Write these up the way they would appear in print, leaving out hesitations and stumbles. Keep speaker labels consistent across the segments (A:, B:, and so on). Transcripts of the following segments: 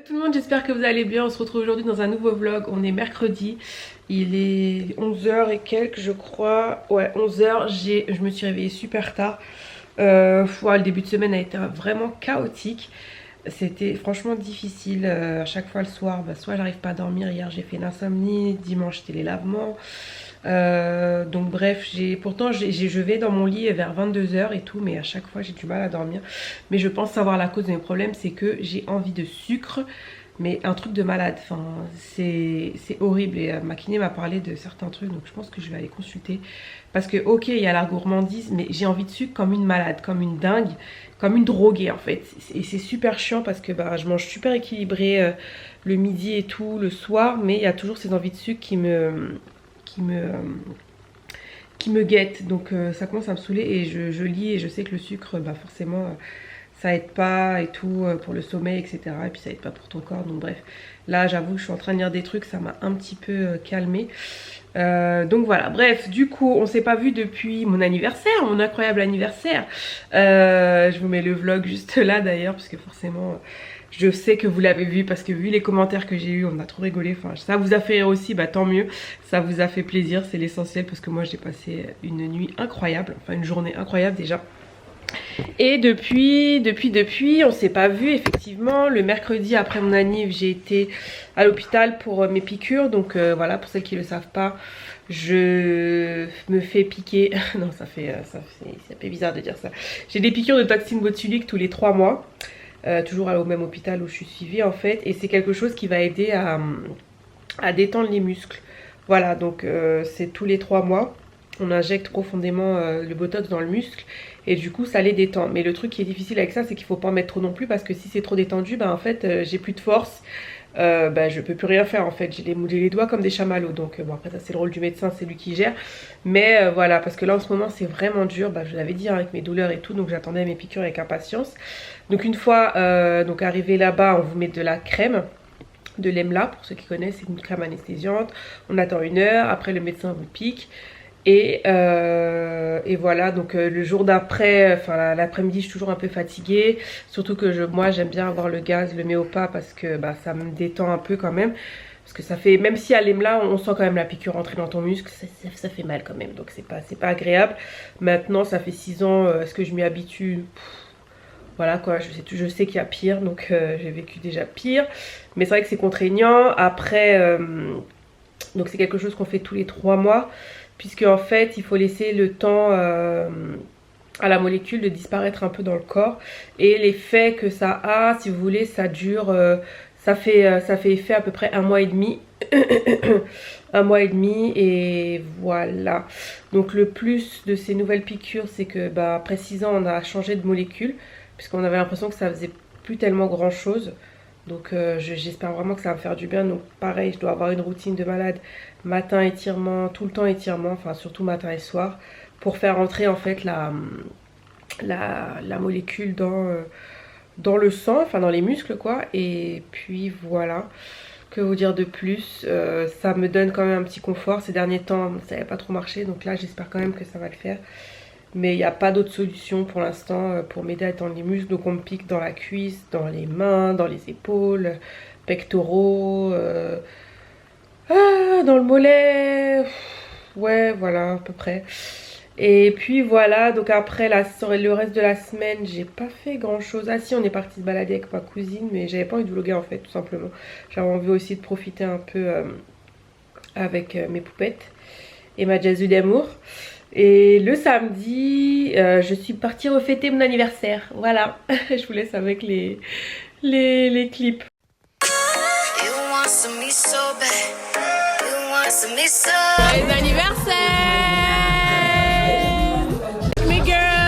A: tout le monde, j'espère que vous allez bien. On se retrouve aujourd'hui dans un nouveau vlog. On est mercredi, il est 11h et quelques je crois. Ouais, 11h, je me suis réveillée super tard. Le début de semaine a été vraiment chaotique. C'était franchement difficile. À chaque fois le soir, soit j'arrive pas à dormir. Hier j'ai fait l'insomnie, dimanche c'était les lavements. Donc bref, je vais dans mon lit vers 22h et tout, mais à chaque fois j'ai du mal à dormir. Mais je pense savoir la cause de mes problèmes, c'est que j'ai envie de sucre, mais un truc de malade. Enfin, c'est horrible. Et ma kiné m'a parlé de certains trucs, donc je pense que je vais aller consulter. Parce que ok, il y a la gourmandise, mais j'ai envie de sucre comme une malade, comme une dingue, comme une droguée en fait. Et c'est super chiant parce que je mange super équilibré le midi et tout, le soir, mais il y a toujours ces envies de sucre qui me guette, donc ça commence à me saouler. Et je lis et je sais que le sucre forcément ça aide pas et tout pour le sommeil, etc. Et puis ça aide pas pour ton corps, donc bref, là j'avoue que je suis en train de lire des trucs, ça m'a un petit peu calmée. Donc voilà, bref, du coup on s'est pas vu depuis mon anniversaire, mon incroyable anniversaire. Je vous mets le vlog juste là d'ailleurs, parce que forcément je sais que vous l'avez vu, parce que vu les commentaires que j'ai eu, on a trop rigolé. Enfin, ça vous a fait rire aussi, tant mieux. Ça vous a fait plaisir, c'est l'essentiel, parce que moi j'ai passé une nuit incroyable, enfin une journée incroyable déjà. Et depuis, on s'est pas vu effectivement. Le mercredi après mon anniv, j'ai été à l'hôpital pour mes piqûres. Donc voilà, pour celles qui le savent pas, je me fais piquer. Non, ça fait bizarre de dire ça. J'ai des piqûres de toxine botulique tous les 3 mois. Toujours au même hôpital où je suis suivie en fait, et c'est quelque chose qui va aider à détendre les muscles. Voilà, donc c'est tous les 3 mois on injecte profondément le botox dans le muscle, et du coup ça les détend. Mais le truc qui est difficile avec ça, c'est qu'il faut pas en mettre trop non plus, parce que si c'est trop détendu, en fait j'ai plus de force. Je peux plus rien faire en fait, j'ai les doigts comme des chamallows. Donc bon, après ça c'est le rôle du médecin, c'est lui qui gère. Mais voilà, parce que là en ce moment c'est vraiment dur. Je l'avais dit avec mes douleurs et tout, donc j'attendais mes piqûres avec impatience. Donc une fois arrivé là-bas, on vous met de la crème, de l'EMLA, pour ceux qui connaissent, c'est une crème anesthésiante. On attend 1 heure, après le médecin vous pique. Et voilà, donc le jour d'après, enfin l'après-midi, je suis toujours un peu fatiguée. Surtout que moi j'aime bien avoir le gaz, le mets au pas, parce que ça me détend un peu quand même. Parce que ça fait, même si à l'EMLA on sent quand même la piqûre rentrer dans ton muscle, ça fait mal quand même. Donc c'est pas agréable. Maintenant ça fait 6 ans, est-ce que je m'y habitue? Voilà quoi, je sais qu'il y a pire, donc j'ai vécu déjà pire. Mais c'est vrai que c'est contraignant. Après, donc c'est quelque chose qu'on fait tous les 3 mois. Puisque en fait il faut laisser le temps à la molécule de disparaître un peu dans le corps. Et l'effet que ça a, si vous voulez, ça dure, ça fait effet à peu près 1 mois et demi. 1 mois et demi, et voilà. Donc le plus de ces nouvelles piqûres, c'est que après 6 ans on a changé de molécule, puisqu'on avait l'impression que ça faisait plus tellement grand chose. Donc j'espère vraiment que ça va me faire du bien. Donc pareil, je dois avoir une routine de malade. Matin étirement, tout le temps étirement, enfin surtout matin et soir, pour faire entrer en fait la molécule dans le sang, enfin dans les muscles quoi. Et puis voilà, que vous dire de plus, ça me donne quand même un petit confort. Ces derniers temps ça n'avait pas trop marché, donc là j'espère quand même que ça va le faire. Mais il n'y a pas d'autre solution pour l'instant pour m'aider à étendre les muscles. Donc on me pique dans la cuisse, dans les mains, dans les épaules, pectoraux, dans le mollet. Ouais, voilà, à peu près. Et puis voilà, donc après le reste de la semaine, j'ai pas fait grand chose. Ah si, on est parti se balader avec ma cousine, mais j'avais pas envie de vlogger en fait, tout simplement. J'avais envie aussi de profiter un peu avec mes poupettes et ma Jazou d'amour. Et le samedi, je suis partie refêter mon anniversaire. Voilà, je vous laisse avec les clips. Joyeux anniversaire mes girls.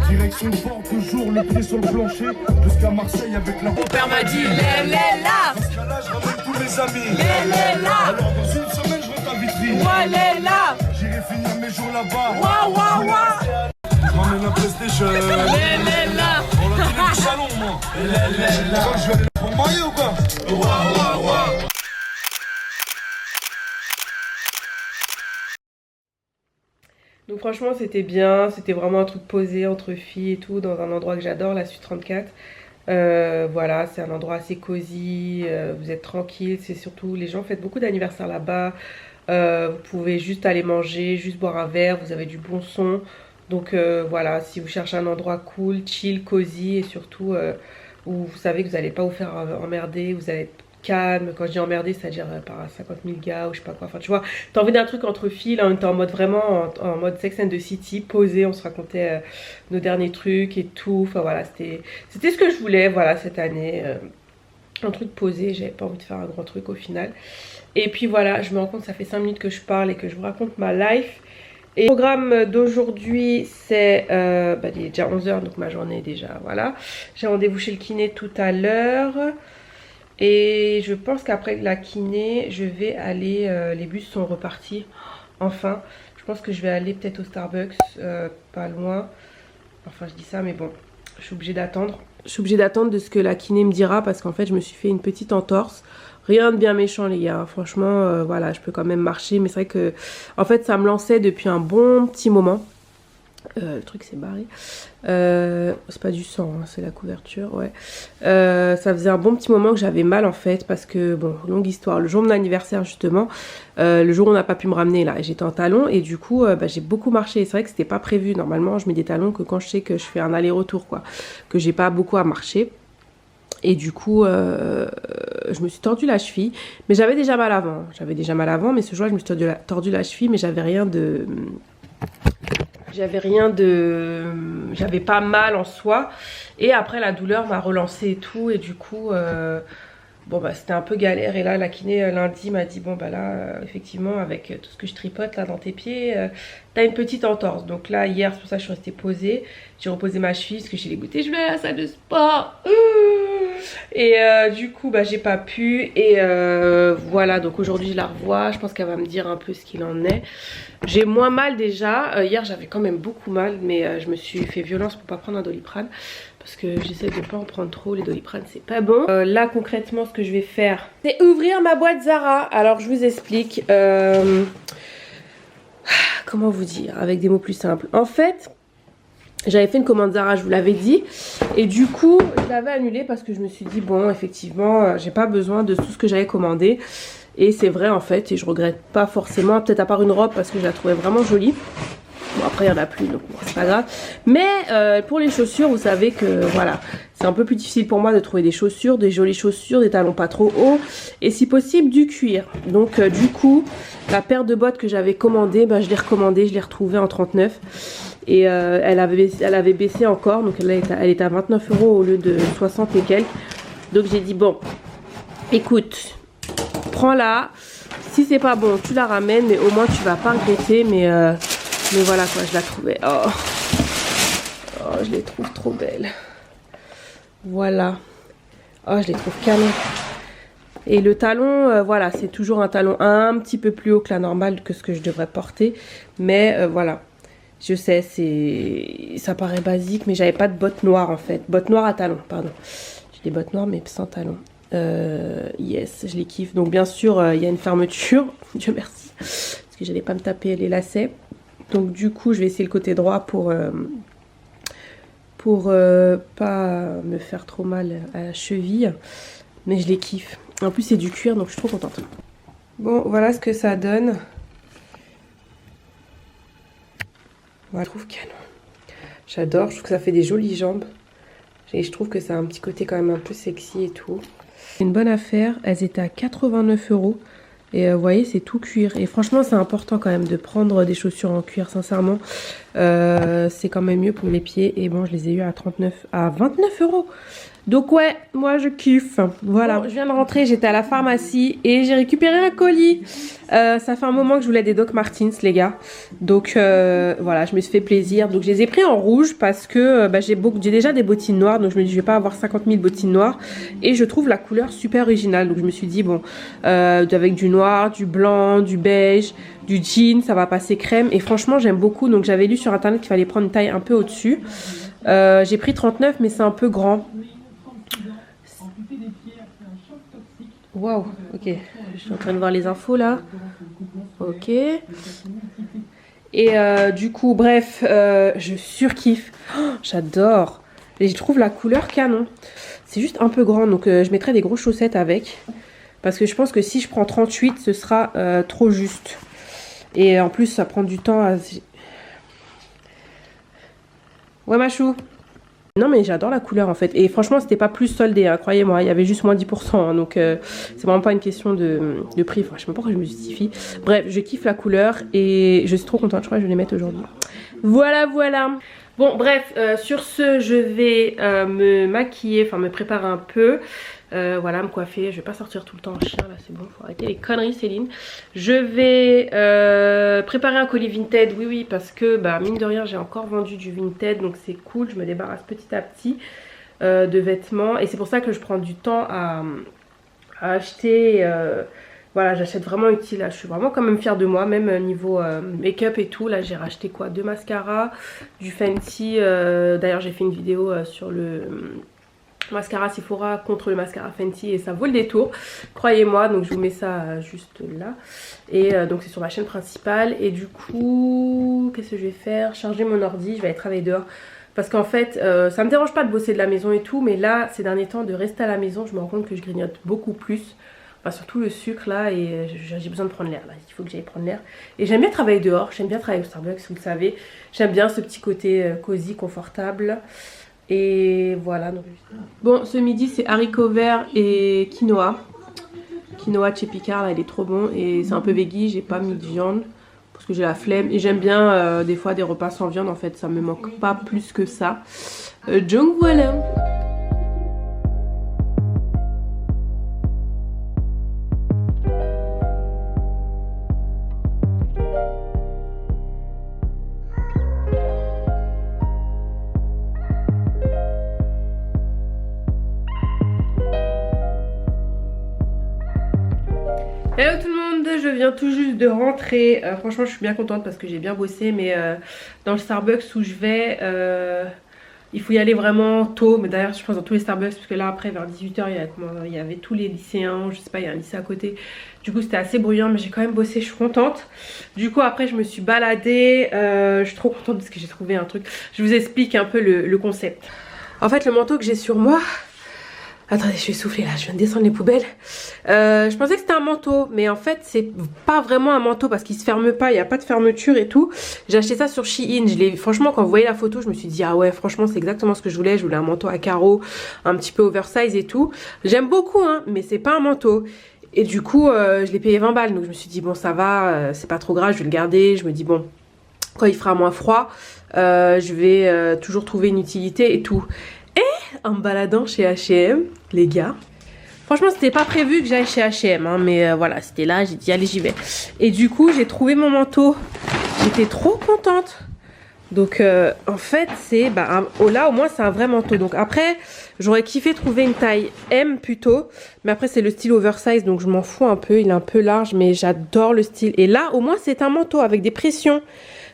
B: Direction le port, toujours le pied sur le plancher. Jusqu'à Marseille avec la...
C: Mon père m'a dit, là.
B: Jusqu'à là, je ramène tous mes amis.
C: Là.
B: Alors dans une semaine, je rentre à Vitry.
C: Là.
B: J'irai finir mes jours là-bas.
C: Waouh.
B: Je ramène un PlayStation.
C: Là.
B: On l'a donné du salon, moi. Quand je vais aller pour marier ou quoi?
A: Donc franchement c'était bien, c'était vraiment un truc posé entre filles et tout, dans un endroit que j'adore, la Suite 34. Voilà, c'est un endroit assez cosy, vous êtes tranquille, c'est surtout, les gens fêtent beaucoup d'anniversaires là-bas, vous pouvez juste aller manger, juste boire un verre, vous avez du bon son. Donc voilà, si vous cherchez un endroit cool, chill, cosy et surtout où vous savez que vous n'allez pas vous faire emmerder, vous allez être calme. Quand je dis emmerder, c'est-à-dire par 50 000 gars ou je sais pas quoi. Enfin, tu vois, t'as envie d'un truc entre filles. Là, on était en mode vraiment en mode Sex and the City, posé. On se racontait nos derniers trucs et tout. Enfin, voilà, c'était ce que je voulais, voilà, cette année. Un truc posé. J'avais pas envie de faire un grand truc au final. Et puis voilà, je me rends compte, ça fait 5 minutes que je parle et que je vous raconte ma life. Et le programme d'aujourd'hui, c'est il est déjà 11 h, donc ma journée est déjà, voilà. J'ai rendez-vous chez le kiné tout à l'heure. Et je pense qu'après la kiné, je vais aller, les bus sont repartis, enfin. Je pense que je vais aller peut-être au Starbucks, pas loin. Enfin, je dis ça, mais bon, je suis obligée d'attendre. Je suis obligée d'attendre de ce que la kiné me dira parce qu'en fait, je me suis fait une petite entorse. Rien de bien méchant, les gars. Franchement, voilà, je peux quand même marcher. Mais c'est vrai que, en fait, ça me lançait depuis un bon petit moment. Le truc s'est barré. C'est pas du sang, hein, c'est la couverture, ouais. Ça faisait un bon petit moment que j'avais mal en fait, parce que, bon, longue histoire. Le jour de mon anniversaire, justement, le jour où on n'a pas pu me ramener, là, j'étais en talons et du coup, j'ai beaucoup marché. C'est vrai que c'était pas prévu. Normalement, je mets des talons que quand je sais que je fais un aller-retour, quoi. Que j'ai pas beaucoup à marcher. Et du coup, je me suis tordu la cheville. Mais j'avais déjà mal avant. Mais ce jour-là, je me suis tordu la cheville, mais j'avais pas mal en soi. Et après la douleur m'a relancé et tout. Et du coup c'était un peu galère. Et là la kiné lundi m'a dit bon bah là effectivement avec tout ce que je tripote là dans tes pieds, t'as une petite entorse. Donc là hier c'est pour ça que je suis restée posée. J'ai reposé ma cheville parce que j'ai dégoûté. Je vais à la salle de sport. Et du coup j'ai pas pu. Et voilà, donc aujourd'hui je la revois. Je pense qu'elle va me dire un peu ce qu'il en est. J'ai moins mal déjà. Hier j'avais quand même beaucoup mal, mais je me suis fait violence pour pas prendre un Doliprane. Parce que j'essaie de pas en prendre trop, les Doliprane c'est pas bon. Là concrètement ce que je vais faire, c'est ouvrir ma boîte Zara. Alors je vous explique. Comment vous dire avec des mots plus simples. En fait, j'avais fait une commande Zara, je vous l'avais dit. Et du coup, je l'avais annulée parce que je me suis dit, bon, effectivement, j'ai pas besoin de tout ce que j'avais commandé. Et c'est vrai, en fait, et je regrette pas forcément. Peut-être à part une robe parce que je la trouvais vraiment jolie. Bon, après, il n'y en a plus, donc bon, c'est pas grave. Mais pour les chaussures, vous savez que, voilà, c'est un peu plus difficile pour moi de trouver des chaussures, des jolies chaussures, des talons pas trop hauts. Et si possible, du cuir. Donc, du coup, la paire de bottes que j'avais commandée, je l'ai recommandée, je l'ai retrouvée en 39. Et elle avait baissé encore, donc là elle est à 29 € au lieu de 60 et quelques. Donc j'ai dit bon, écoute, prends-la, si c'est pas bon tu la ramènes, mais au moins tu vas pas regretter. Mais voilà quoi, je la trouvais, oh je les trouve trop belles. Voilà, oh je les trouve canon. Et le talon, voilà, c'est toujours un talon un petit peu plus haut que la normale, que ce que je devrais porter. Mais voilà. Je sais, ça paraît basique, mais j'avais pas de bottes noires en fait. Bottes noires à talons, pardon. J'ai des bottes noires, mais sans talons. Yes, je les kiffe. Donc bien sûr, il y a une fermeture. Dieu merci. Parce que j'allais pas me taper les lacets. Donc du coup, je vais essayer le côté droit pour pas me faire trop mal à la cheville. Mais je les kiffe. En plus, c'est du cuir, donc je suis trop contente. Bon, voilà ce que ça donne. Voilà, je trouve canon. J'adore, je trouve que ça fait des jolies jambes. Et je trouve que ça a un petit côté quand même un peu sexy et tout. C'est une bonne affaire, elles étaient à 89 €. Et vous voyez, c'est tout cuir. Et franchement, c'est important quand même de prendre des chaussures en cuir, sincèrement. C'est quand même mieux pour les pieds. Et bon, je les ai eu à 29 €. Donc ouais, moi je kiffe. Voilà, bon, je viens de rentrer, j'étais à la pharmacie et j'ai récupéré un colis. Ça fait un moment que je voulais des Doc Martens, les gars. Donc voilà, je me suis fait plaisir. Donc je les ai pris en rouge parce que j'ai déjà des bottines noires. Donc je me dis je vais pas avoir 50 000 bottines noires. Et je trouve la couleur super originale. Donc je me suis dit bon, avec du noir, du blanc, du beige, du jean, ça va passer crème. Et franchement j'aime beaucoup. Donc j'avais lu sur internet qu'il fallait prendre une taille un peu au-dessus. J'ai pris 39 mais c'est un peu grand. Waouh, ok, je suis en train de voir les infos là. Ok. Et du coup, bref, je surkiffe. Oh, j'adore. Et je trouve la couleur canon. C'est juste un peu grand, donc je mettrai des grosses chaussettes avec. Parce que je pense que si je prends 38, ce sera trop juste. Et en plus, ça prend du temps à... Ouais, Machou. Non mais j'adore la couleur en fait et franchement c'était pas plus soldé hein, croyez-moi, il y avait juste moins 10% hein, donc c'est vraiment pas une question de prix, enfin je sais pas pourquoi je me justifie. Bref, je kiffe la couleur et je suis trop contente, je crois que je vais les mettre aujourd'hui. Voilà. Bon bref, sur ce je vais me maquiller, enfin me préparer un peu. Voilà, me coiffer, je vais pas sortir tout le temps en chien là, c'est bon, faut arrêter les conneries Céline. Je vais préparer un colis Vinted, oui parce que mine de rien j'ai encore vendu du Vinted donc c'est cool, je me débarrasse petit à petit de vêtements et c'est pour ça que je prends du temps à acheter. Voilà, j'achète vraiment utile là, je suis vraiment quand même fière de moi, même niveau make-up et tout. Là j'ai racheté quoi, 2 mascaras, du Fenty, d'ailleurs j'ai fait une vidéo sur le... mascara Sephora contre le mascara Fenty et ça vaut le détour, croyez-moi. Donc je vous mets ça juste là et donc c'est sur ma chaîne principale. Et du coup qu'est-ce que je vais faire? Charger mon ordi, je vais aller travailler dehors parce qu'en fait ça me dérange pas de bosser de la maison et tout, mais là ces derniers temps de rester à la maison je me rends compte que je grignote beaucoup plus, enfin, surtout le sucre là, et j'ai besoin de prendre l'air là, il faut que j'aille prendre l'air. Et j'aime bien travailler dehors, j'aime bien travailler au Starbucks, vous le savez, j'aime bien ce petit côté cosy, confortable. Et voilà. Bon, ce midi c'est haricots verts et quinoa. Quinoa chez Picard, là il est trop bon. Et c'est un peu veggie, j'ai pas mis de viande parce que j'ai la flemme. Et j'aime bien des fois des repas sans viande en fait, ça me manque pas plus que ça. Donc voilà. Hello tout le monde, je viens tout juste de rentrer. Franchement je suis bien contente parce que j'ai bien bossé, mais dans le Starbucks où je vais, il faut y aller vraiment tôt. Mais d'ailleurs je pense dans tous les Starbucks, parce que là après vers 18 h il y avait tous les lycéens, je sais pas, il y a un lycée à côté. Du coup c'était assez bruyant, mais j'ai quand même bossé, je suis contente. Du coup après je me suis baladée, je suis trop contente parce que j'ai trouvé un truc. Je vous explique un peu le concept. En fait le manteau que j'ai sur moi... Attendez, je vais souffler là, je viens de descendre les poubelles. Je pensais que c'était un manteau, mais en fait c'est pas vraiment un manteau parce qu'il se ferme pas, il n'y a pas de fermeture et tout. J'ai acheté ça sur Shein, franchement quand vous voyez la photo je me suis dit ah ouais franchement c'est exactement ce que je voulais un manteau à carreaux, un petit peu oversize et tout. J'aime beaucoup hein, mais c'est pas un manteau. Et du coup je l'ai payé 20 balles, donc je me suis dit bon ça va, c'est pas trop grave, je vais le garder. Je me dis bon, quand il fera moins froid, je vais toujours trouver une utilité et tout. Et en me baladant chez H&M, les gars, franchement c'était pas prévu que j'aille chez H&M hein, mais voilà c'était là, j'ai dit allez j'y vais. Et du coup j'ai trouvé mon manteau, j'étais trop contente. Donc en fait c'est là au moins c'est un vrai manteau. Donc après j'aurais kiffé trouver une taille M plutôt, mais après c'est le style oversize donc je m'en fous un peu, il est un peu large mais j'adore le style. Et là au moins c'est un manteau avec des pressions.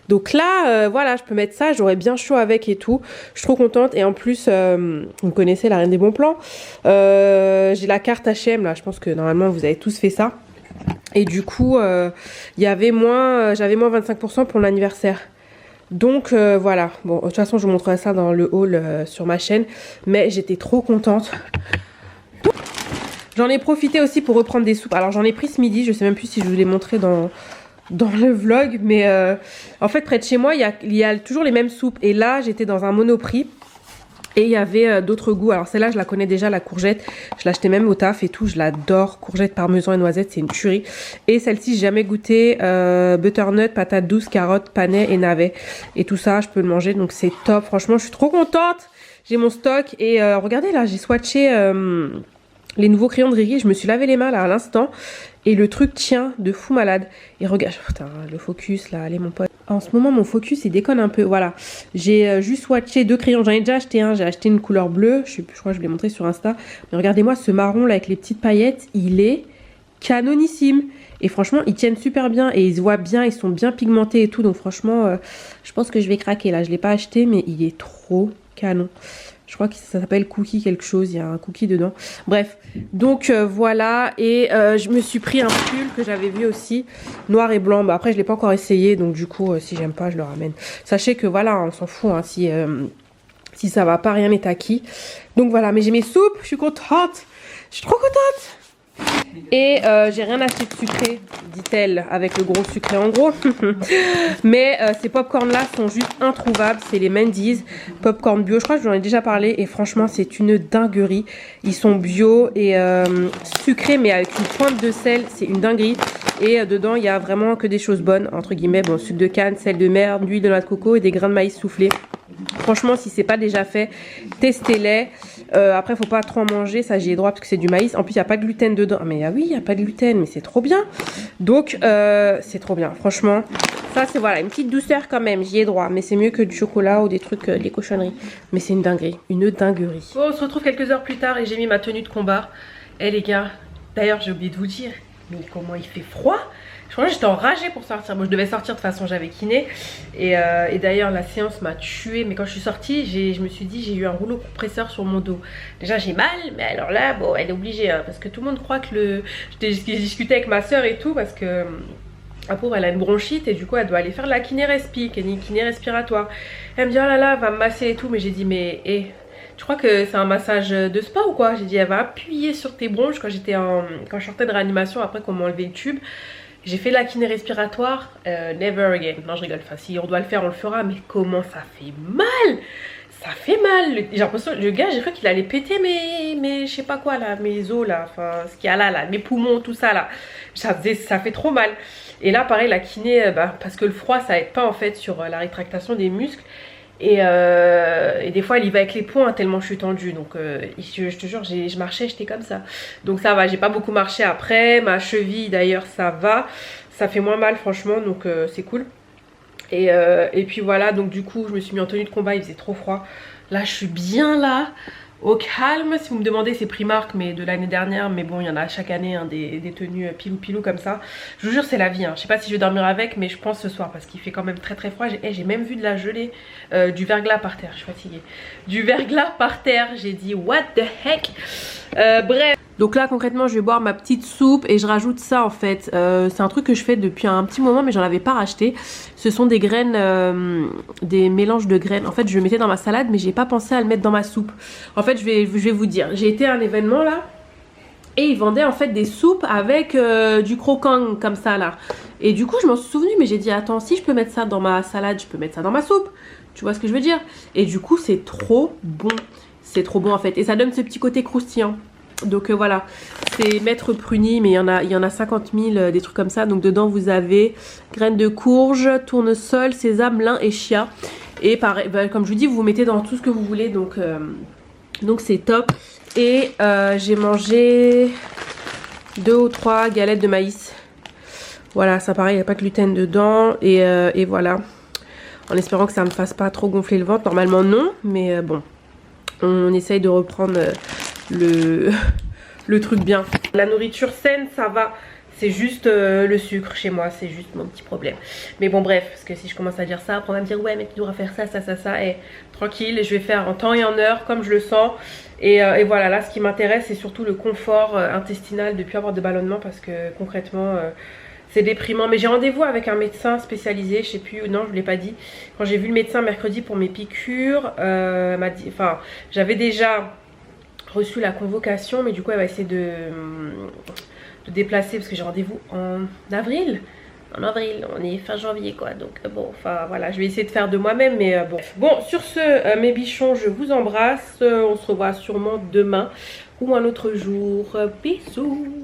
A: Donc là, voilà, je peux mettre ça, j'aurais bien chaud avec et tout. Je suis trop contente. Et en plus, vous connaissez la reine des bons plans. J'ai la carte H&M là, je pense que normalement vous avez tous fait ça. Et du coup, j'avais moins 25% pour l'anniversaire. Donc voilà, bon, de toute façon je vous montrerai ça dans le haul sur ma chaîne. Mais j'étais trop contente. J'en ai profité aussi pour reprendre des soupes. Alors j'en ai pris ce midi, je sais même plus si je vous l'ai montré dans le vlog, mais en fait près de chez moi il y a toujours les mêmes soupes. Et là j'étais dans un Monoprix Et il y avait d'autres goûts. Alors celle-là, je la connais déjà, la courgette. Je l'achetais même au taf et tout. Je l'adore. Courgette, parmesan et noisette, c'est une tuerie. Et celle-ci, j'ai jamais goûté. Butternut, patate douce, carotte, panais et navet. Et tout ça, je peux le manger. Donc c'est top. Franchement, je suis trop contente. J'ai mon stock. Et regardez là, j'ai swatché les nouveaux crayons de Riri. Je me suis lavé les mains là à l'instant. Et le truc tient de fou malade. Et regarde, putain, le focus là, allez mon pote. En ce moment, mon focus, il déconne un peu. Voilà, j'ai juste swatché 2 crayons. J'en ai déjà acheté un. J'ai acheté une couleur bleue. Je crois que je vous l'ai montré sur Insta. Mais regardez-moi ce marron là avec les petites paillettes. Il est canonissime. Et franchement, ils tiennent super bien. Et ils se voient bien. Ils sont bien pigmentés et tout. Donc franchement, je pense que je vais craquer là. Je ne l'ai pas acheté, mais il est trop canon. Je crois que ça s'appelle cookie quelque chose, il y a un cookie dedans. Bref, donc voilà. Et je me suis pris un pull que j'avais vu aussi, noir et blanc. Bah, après, je ne l'ai pas encore essayé, donc du coup, si j'aime pas, je le ramène. Sachez que voilà, on s'en fout, hein, si ça va pas, rien n'est acquis. Donc voilà, mais j'ai mes soupes, je suis contente. Je suis trop contente. Et j'ai rien acheté de sucré, dit-elle, avec le gros sucré en gros. Mais ces popcorn là sont juste introuvables. C'est les Mendy's popcorn bio. Je crois que j'en ai déjà parlé. Et franchement, c'est une dinguerie. Ils sont bio et sucrés, mais avec une pointe de sel. C'est une dinguerie. Et dedans, il y a vraiment que des choses bonnes, entre guillemets. Bon, sucre de canne, sel de mer, d'huile de noix de coco et des grains de maïs soufflés. Franchement, si c'est pas déjà fait, testez-les. Après, faut pas trop en manger, ça j'y ai droit parce que c'est du maïs. En plus, il n'y a pas de gluten dedans. Mais oui, il n'y a pas de gluten, mais c'est trop bien. Donc, c'est trop bien. Franchement, ça c'est voilà, une petite douceur quand même, j'y ai droit. Mais c'est mieux que du chocolat ou des trucs, des cochonneries. Mais c'est une dinguerie, une dinguerie. Bon, on se retrouve quelques heures plus tard et j'ai mis ma tenue de combat. Eh les gars, d'ailleurs, j'ai oublié de vous dire, mais comment il fait froid. Je crois que j'étais enragée pour sortir. Moi je devais sortir de toute façon, j'avais kiné. Et d'ailleurs la séance m'a tuée. Mais quand je suis sortie, je me suis dit j'ai eu un rouleau compresseur sur mon dos. Déjà j'ai mal, mais alors là, bon, elle est obligée. Hein, parce que tout le monde croit que j'ai discuté avec ma soeur et tout. Parce que la pauvre elle a une bronchite et du coup elle doit aller faire de la kiné respi, une kiné respiratoire. Elle me dit oh là là, elle va me masser et tout. Mais j'ai dit mais tu crois que c'est un massage de spa ou quoi? J'ai dit elle va appuyer sur tes bronches quand je sortais de réanimation après qu'on m'a enlevé le tube. J'ai fait la kiné respiratoire, never again. Non, je rigole. Enfin, si on doit le faire, on le fera. Mais comment ça fait mal? Ça fait mal. J'ai l'impression, le gars, j'ai cru qu'il allait péter mes je sais pas quoi là, mes os là. Enfin, ce qu'il y a là, mes poumons, tout ça là. Ça fait trop mal. Et là, pareil, la kiné, parce que le froid, ça aide pas en fait sur la rétractation des muscles. Et des fois elle y va avec les poings tellement je suis tendue. Donc je te jure, je marchais, j'étais comme ça. Donc ça va, j'ai pas beaucoup marché après. Ma cheville d'ailleurs ça va. Ça fait moins mal franchement, donc c'est cool. Et puis voilà, donc du coup je me suis mis en tenue de combat, il faisait trop froid. Là je suis bien là, au calme. Si vous me demandez, c'est Primark mais de l'année dernière. Mais bon, il y en a chaque année hein, des tenues pilou comme ça. Je vous jure, c'est la vie hein. Je sais pas si je vais dormir avec, mais je pense ce soir parce qu'il fait quand même très très froid. J'ai même vu de la gelée, du verglas par terre. Je suis fatiguée. Du verglas par terre. J'ai dit what the heck. Bref. Donc là concrètement je vais boire ma petite soupe et je rajoute ça en fait. C'est un truc que je fais depuis un petit moment mais j'en avais pas racheté. Ce sont des graines, des mélanges de graines. En fait je le mettais dans ma salade mais j'ai pas pensé à le mettre dans ma soupe. En fait je vais vous dire, j'ai été à un événement là et ils vendaient en fait des soupes avec du croquant comme ça là. Et du coup je m'en suis souvenue mais j'ai dit attends, si je peux mettre ça dans ma salade, je peux mettre ça dans ma soupe. Tu vois ce que je veux dire? Et du coup c'est trop bon. C'est trop bon en fait et ça donne ce petit côté croustillant. Donc voilà, c'est Maître Pruny, mais il y en a 50 000, des trucs comme ça. Donc dedans vous avez graines de courge, tournesol, sésame, lin et chia. Et pareil, comme je vous dis, vous mettez dans tout ce que vous voulez. Donc c'est top. Et j'ai mangé 2 ou 3 galettes de maïs. Voilà, ça pareil, il n'y a pas de gluten dedans. Et voilà, en espérant que ça ne me fasse pas trop gonfler le ventre. Normalement non, mais bon, on essaye de reprendre... le truc bien. La nourriture saine ça va, c'est juste le sucre chez moi, c'est juste mon petit problème. Mais bon bref, parce que si je commence à dire ça, après on va me dire ouais mais tu devras faire ça et tranquille, je vais faire en temps et en heure comme je le sens. Et voilà, là ce qui m'intéresse c'est surtout le confort intestinal de plus avoir de ballonnement parce que concrètement c'est déprimant. Mais j'ai rendez-vous avec un médecin spécialisé, je sais plus, non je vous l'ai pas dit. Quand j'ai vu le médecin mercredi pour mes piqûres, m'a dit, enfin j'avais déjà reçu la convocation mais du coup elle va essayer de déplacer parce que j'ai rendez-vous en avril. en avril, on est fin janvier quoi, donc bon, enfin voilà, je vais essayer de faire de moi-même, mais bon. Bon, sur ce, mes bichons, je vous embrasse, on se revoit sûrement demain ou un autre jour, bisous.